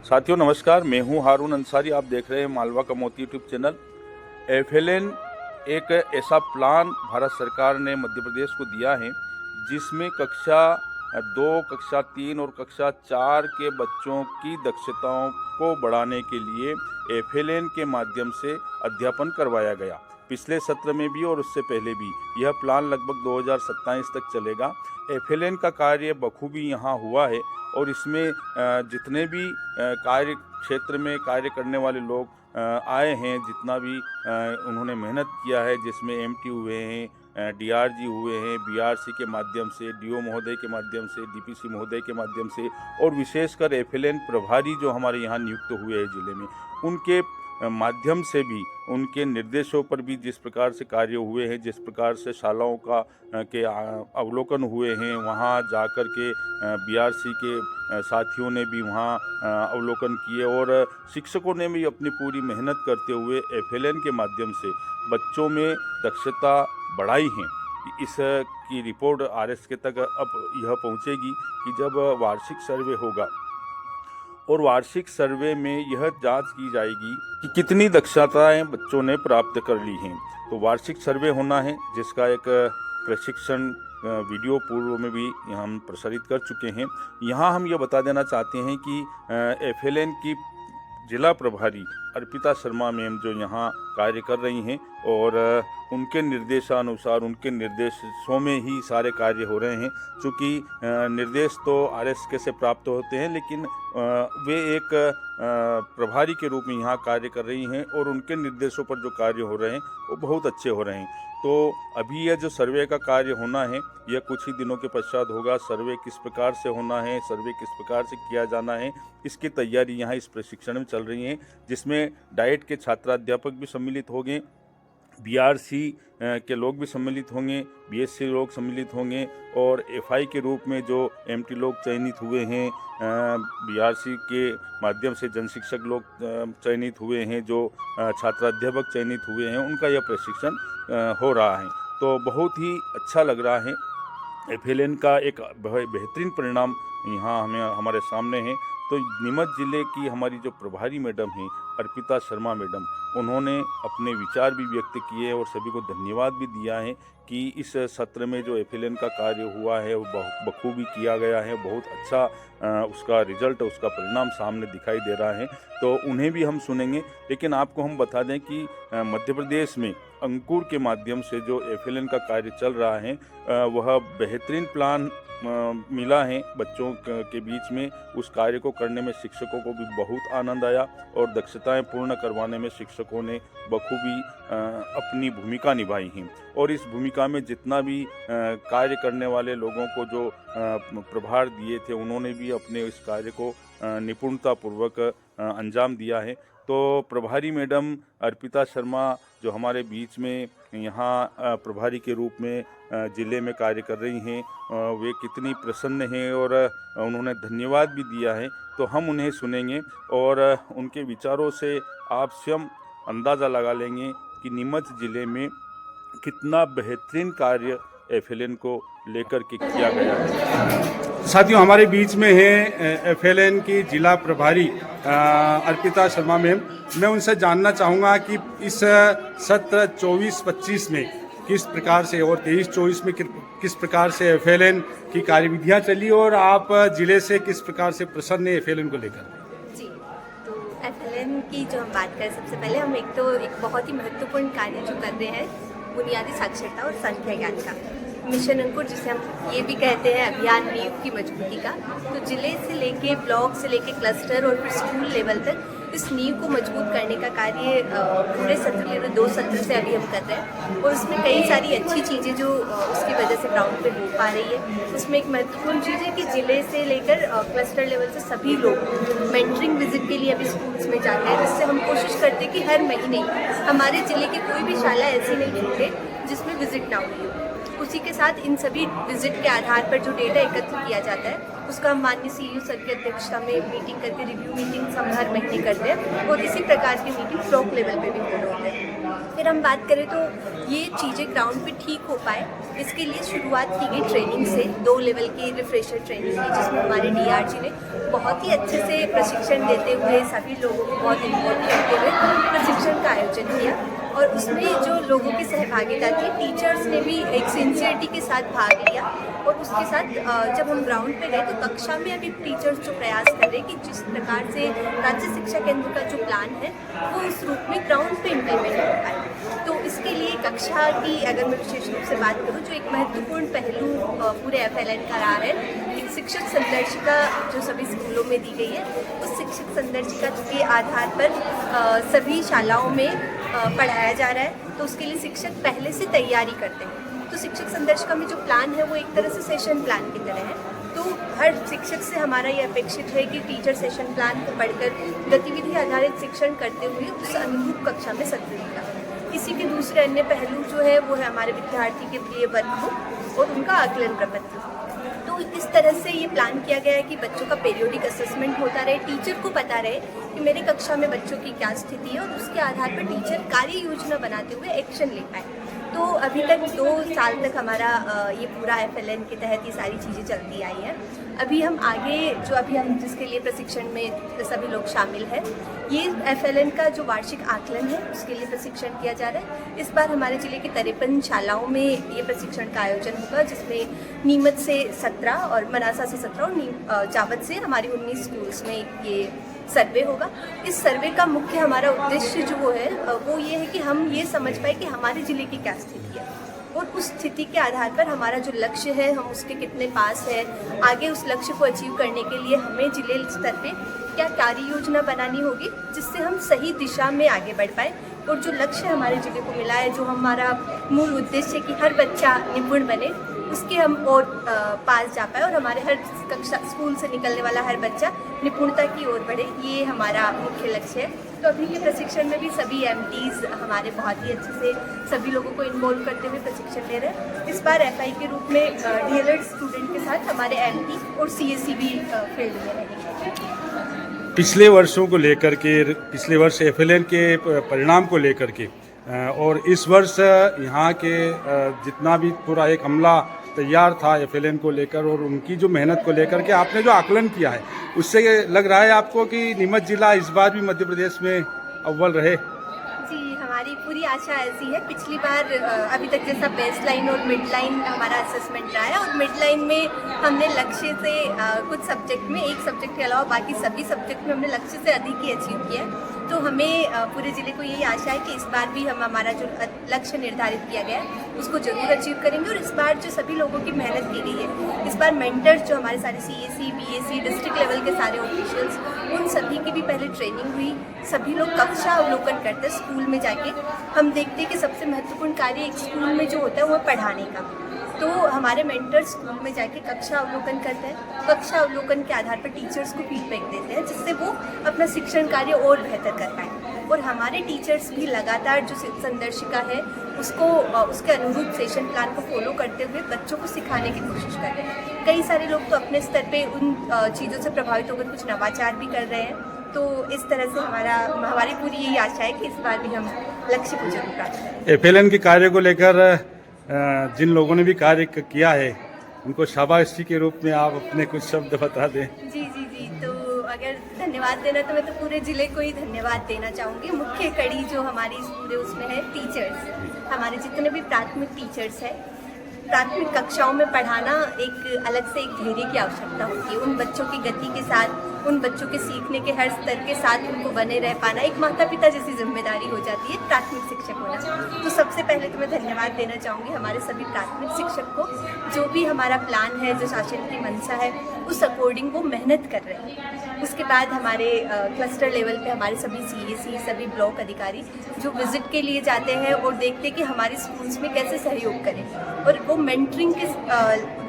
साथियों नमस्कार, मैं हूं हारून अंसारी। आप देख रहे हैं मालवा का मोती यूट्यूब चैनल। FLN एक ऐसा प्लान भारत सरकार ने मध्य प्रदेश को दिया है जिसमें कक्षा 2, कक्षा 3 और कक्षा 4 के बच्चों की दक्षताओं को बढ़ाने के लिए FLN के माध्यम से अध्यापन करवाया गया। पिछले सत्र में भी और उससे पहले भी यह प्लान लगभग 2027 तक चलेगा। FLN का कार्य बखूबी यहाँ हुआ है और इसमें जितने भी कार्य क्षेत्र में कार्य करने वाले लोग आए हैं, जितना भी उन्होंने मेहनत किया है, जिसमें MT हुए हैं, DRG हुए हैं, BRC के माध्यम से, DO महोदय के माध्यम से, DPC महोदय के माध्यम से, और विशेषकर FLN प्रभारी जो हमारे यहाँ नियुक्त हुए हैं जिले में, उनके माध्यम से भी, उनके निर्देशों पर भी जिस प्रकार से कार्य हुए हैं, जिस प्रकार से शालाओं का के अवलोकन हुए हैं, वहाँ जाकर के BRC के साथियों ने भी वहाँ अवलोकन किए और शिक्षकों ने भी अपनी पूरी मेहनत करते हुए FLN के माध्यम से बच्चों में दक्षता बढ़ाई है। इस की रिपोर्ट RS तक अब यह पहुँचेगी कि जब वार्षिक सर्वे होगा और वार्षिक सर्वे में यह जांच की जाएगी कि कितनी दक्षताएं बच्चों ने प्राप्त कर ली हैं। तो वार्षिक सर्वे होना है, जिसका एक प्रशिक्षण वीडियो पूर्व में भी हम प्रसारित कर चुके हैं। यहाँ हम ये बता देना चाहते हैं कि FLN की जिला प्रभारी अर्पिता शर्मा मैम जो यहाँ कार्य कर रही हैं और उनके निर्देशानुसार, उनके निर्देशों में ही सारे कार्य हो रहे हैं। चूँकि निर्देश तो RS से प्राप्त होते हैं, लेकिन वे एक प्रभारी के रूप में यहाँ कार्य कर रही हैं और उनके निर्देशों पर जो कार्य हो रहे हैं वो बहुत अच्छे हो रहे हैं। तो अभी यह जो सर्वे का कार्य होना है, यह कुछ ही दिनों के पश्चात होगा। सर्वे किस प्रकार से होना है, सर्वे किस प्रकार से किया जाना है, इसकी तैयारी यहाँ इस प्रशिक्षण में चल रही है, जिसमें डाइट के छात्राध्यापक भी सम्मिलित होंगे, BRC के लोग भी सम्मिलित होंगे, BSc लोग सम्मिलित होंगे और FI के रूप में जो MT लोग चयनित हुए हैं, BRC के माध्यम से जन शिक्षक लोग चयनित हुए हैं, जो छात्राध्यापक चयनित हुए हैं, उनका यह प्रशिक्षण हो रहा है। तो बहुत ही अच्छा लग रहा है। FLN का एक बेहतरीन परिणाम यहाँ हमारे सामने है। तो नीमच जिले की हमारी जो प्रभारी मैडम हैं अर्पिता शर्मा मैडम, उन्होंने अपने विचार भी व्यक्त किए और सभी को धन्यवाद भी दिया है कि इस सत्र में जो FLN का कार्य हुआ है वो बखूबी किया गया है। बहुत अच्छा उसका रिजल्ट, उसका परिणाम सामने दिखाई दे रहा है। तो उन्हें भी हम सुनेंगे। लेकिन आपको हम बता दें कि मध्य प्रदेश में अंकुर के माध्यम से जो FLN का कार्य चल रहा है, वह बेहतरीन प्लान मिला है बच्चों के बीच में। उस कार्य को करने में शिक्षकों को भी बहुत आनंद आया और दक्षताएं पूर्ण करवाने में शिक्षकों ने बखूबी अपनी भूमिका निभाई है। और इस भूमिका में जितना भी कार्य करने वाले लोगों को जो प्रभार दिए थे, उन्होंने भी अपने इस कार्य को निपुणतापूर्वक अंजाम दिया है। तो प्रभारी मैडम अर्पिता शर्मा जो हमारे बीच में यहाँ प्रभारी के रूप में ज़िले में कार्य कर रही हैं, वे कितनी प्रसन्न हैं और उन्होंने धन्यवाद भी दिया है। तो हम उन्हें सुनेंगे और उनके विचारों से आप स्वयं अंदाज़ा लगा लेंगे कि नीमच ज़िले में कितना बेहतरीन कार्य FLN को लेकर के किया गया है। साथियों, हमारे बीच में है FLN की जिला प्रभारी अर्पिता शर्मा मैम। मैं उनसे जानना चाहूँगा कि इस सत्र 24-25 में किस प्रकार से और 23-24 में किस प्रकार से FLN की कार्यविधियाँ चली और आप जिले से किस प्रकार से प्रसन्न है FLN को लेकर। जी, तो FLN की जो हम बात करें, सबसे पहले हम एक बहुत ही महत्वपूर्ण कार्य जो कर रहे हैं, बुनियादी साक्षरता और संख्या ज्ञान का मिशन अंकुर, जिसे हम ये भी कहते हैं अभियान नींव की मजबूती का। तो जिले से लेके ब्लॉक से लेके क्लस्टर और फिर स्कूल लेवल तक इस नींव को मजबूत करने का कार्य पूरे सत्र में 2 सत्र से अभी हम कर रहे हैं। और उसमें कई सारी अच्छी चीज़ें जो उसकी वजह से ग्राउंड पे हो पा रही है। उसमें एक महत्वपूर्ण चीज़ है कि जिले से लेकर क्लस्टर लेवल से सभी लोग मेंटरिंग विजिट के लिए अभी स्कूल्स में जाते हैं, जिससे हम कोशिश करते हैं कि हर महीने हमारे जिले की कोई भी शाला ऐसी नहीं छूटे जिसमें विजिट ना हुई हो। उसी के साथ इन सभी विजिट के आधार पर जो डेटा एकत्र किया जाता है उसका हम माननीय सीईओ सर की अध्यक्षता में मीटिंग करके रिव्यू मीटिंग हम हर महीने करते हैं और इसी प्रकार की मीटिंग ब्लॉक लेवल पे भी होते हैं। फिर हम बात करें तो ये चीज़ें ग्राउंड पे ठीक हो पाए इसके लिए शुरुआत की गई ट्रेनिंग से 2 लेवल की रिफ्रेशर ट्रेनिंग की, जिसमें हमारे डीआरजी ने बहुत ही अच्छे से प्रशिक्षण देते हुए सभी लोगों को बहुत इन्वॉल्व करते हुए प्रशिक्षण का आयोजन किया और उसमें जो लोगों की सहभागिता थी, टीचर्स ने भी एक सिंसियरिटी के साथ भाग लिया और उसके साथ जब हम ग्राउंड पे गए तो कक्षा में अभी टीचर्स जो प्रयास कर रहे हैं कि जिस प्रकार से राज्य शिक्षा केंद्र का जो प्लान है वो उस रूप में ग्राउंड पे इम्प्लीमेंट हो पाए। तो इसके लिए कक्षा की अगर मैं विशेष रूप से बात करूँ, जो एक महत्वपूर्ण पहलू पूरे FLN का रहा है कि शिक्षक संदर्शिका जो सभी स्कूलों में दी गई है, उस शिक्षक संदर्शिका के आधार पर सभी शालाओं में पढ़ाया जा रहा है। तो उसके लिए शिक्षक पहले से तैयारी करते हैं। तो शिक्षक संदर्शिका में जो प्लान है वो एक तरह से सेशन प्लान की तरह है। तो हर शिक्षक से हमारा ये अपेक्षित है कि टीचर सेशन प्लान को पढ़कर गतिविधि आधारित शिक्षण करते हुए उस अनुरूप कक्षा में सक्रिय होगा। इसी के दूसरे अन्य पहलू जो है वो है हमारे विद्यार्थी के लिए वर्कबुक और उनका आकलन प्रपत्र। तो इस तरह से ये प्लान किया गया है कि बच्चों का पीरियोडिक असेसमेंट होता रहे, टीचर को पता रहे कि मेरे कक्षा में बच्चों की क्या स्थिति है और उसके आधार पर टीचर कार्य योजना बनाते हुए एक्शन ले पाए। तो अभी तक 2 साल तक हमारा ये पूरा FLN के तहत ये सारी चीज़ें चलती आई हैं। अभी हम आगे जो अभी हम जिसके लिए प्रशिक्षण में सभी लोग शामिल हैं, ये FLN का जो वार्षिक आकलन है उसके लिए प्रशिक्षण किया जा रहा है। इस बार हमारे जिले की 53 शालाओं में ये प्रशिक्षण का आयोजन होगा, जिसमें नीमच से 17 और मनासा से 17 और जावत से हमारी 19 स्कूल्स में ये सर्वे होगा। इस सर्वे का मुख्य हमारा उद्देश्य जो है वो ये है कि हम ये समझ पाए कि हमारे ज़िले की क्या स्थिति है और उस स्थिति के आधार पर हमारा जो लक्ष्य है हम उसके कितने पास है, आगे उस लक्ष्य को अचीव करने के लिए हमें जिले स्तर पे क्या कार्य योजना बनानी होगी जिससे हम सही दिशा में आगे बढ़ पाए और जो लक्ष्य हमारे जिले को मिला है, जो हमारा मूल उद्देश्य है कि हर बच्चा निपुण बने, उसके हम और पास जा पाए और हमारे हर कक्षा स्कूल से निकलने वाला हर बच्चा निपुणता की ओर बढ़े, ये हमारा मुख्य लक्ष्य है। तो अभी के प्रशिक्षण में भी सभी MTs हमारे बहुत ही अच्छे से सभी लोगों को इन्वॉल्व करते हुए प्रशिक्षण ले रहे हैं। इस बार FI के रूप में DLED स्टूडेंट के साथ हमारे MT और CSE भी फील्ड में रहेंगे। पिछले वर्षों को लेकर के, पिछले वर्ष FLN के परिणाम को लेकर के और इस वर्ष यहाँ के जितना भी पूरा एक अमला तैयार था FLN को लेकर और उनकी जो मेहनत को लेकर के आपने जो आकलन किया है, उससे लग रहा है आपको कि नीमच जिला इस बार भी मध्य प्रदेश में अव्वल रहे? जी, हमारी पूरी आशा ऐसी है। पिछली बार अभी तक जैसा बेस लाइन और मिड लाइन हमारा असेसमेंट रहा है और मिड लाइन में हमने लक्ष्य से कुछ सब्जेक्ट में, एक सब्जेक्ट के अलावा बाकी सभी सब्जेक्ट में हमने लक्ष्य से अधिक ही अचीव किया है। तो हमें पूरे ज़िले को यही आशा है कि इस बार भी हम हमारा जो लक्ष्य निर्धारित किया गया है उसको जरूर अचीव करेंगे। और इस बार जो सभी लोगों की मेहनत की गई है, इस बार मेंटर्स जो हमारे सारे CSE, BAC, डिस्ट्रिक्ट लेवल के सारे ऑफिशियल्स, उन सभी की भी पहले ट्रेनिंग हुई। सभी लोग कक्षा अवलोकन करते हैं स्कूल में जाके। हम देखते हैं कि सबसे महत्वपूर्ण कार्य एक स्कूल में जो होता है वो पढ़ाने का। तो हमारे मेंटर्स स्कूल में जाके कक्षा अवलोकन करते हैं। कक्षा अवलोकन के आधार पर टीचर्स को फीडबैक देते हैं जिससे वो अपना शिक्षण कार्य और बेहतर कर पाएँ। और हमारे टीचर्स भी लगातार जो संदर्शिका है उसको उसके अनुरूप सेशन प्लान को फॉलो करते हुए बच्चों को सिखाने की कोशिश कर रहे हैं। कई सारे लोग तो अपने स्तर पे उन चीज़ों से प्रभावित होकर कुछ नवाचार भी कर रहे हैं। तो इस तरह से हमारी पूरी यही आशा है कि इस बार भी हम लक्ष्य को जरूर प्राप्त करें। FLN के कार्य को लेकर जिन लोगों ने भी कार्य किया है उनको शाबाशी के रूप में आप अपने कुछ शब्द बता दें। जी। तो अगर धन्यवाद देना तो मैं तो पूरे ज़िले को ही धन्यवाद देना चाहूँगी। मुख्य कड़ी जो हमारी पूरे उसमें है टीचर्स, हमारे जितने भी प्राथमिक टीचर्स हैं। प्राथमिक कक्षाओं में पढ़ाना एक अलग से एक धैर्य की आवश्यकता होती है। उन बच्चों की गति के साथ, उन बच्चों के सीखने के हर स्तर के साथ उनको बने रह पाना एक माता पिता जैसी जिम्मेदारी हो जाती है प्राथमिक शिक्षक होना। तो सबसे पहले तो मैं धन्यवाद देना चाहूँगी हमारे सभी प्राथमिक शिक्षक को, जो भी हमारा प्लान है, जो शासन की मंशा है, उस अकॉर्डिंग वो मेहनत कर रहे हैं। उसके बाद हमारे क्लस्टर लेवल पे हमारे सभी CSE, सभी ब्लॉक अधिकारी जो विजिट के लिए जाते हैं और देखते हैं कि हमारे स्कूल्स में कैसे सहयोग करें, और वो मेंटरिंग के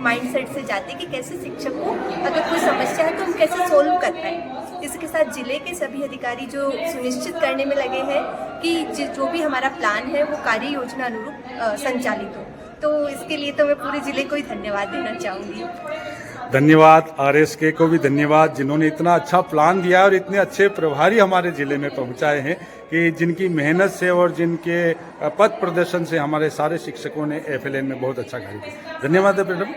माइंडसेट से जाते हैं कि कैसे शिक्षक को अगर कोई समस्या है तो हम कैसे सोल्व कर पाएँ। इसके साथ जिले के सभी अधिकारी जो सुनिश्चित करने में लगे हैं कि जो भी हमारा प्लान है वो कार्य योजना अनुरूप संचालित हो। तो इसके लिए तो मैं पूरे ज़िले को ही धन्यवाद देना चाहूँगी। धन्यवाद, आरएसके को भी धन्यवाद जिन्होंने इतना अच्छा प्लान दिया और इतने अच्छे प्रभारी हमारे जिले में पहुंचाए हैं कि जिनकी मेहनत से और जिनके पथ प्रदर्शन से हमारे सारे शिक्षकों ने एफएलएन में बहुत अच्छा कार्य किया। धन्यवाद मैडम।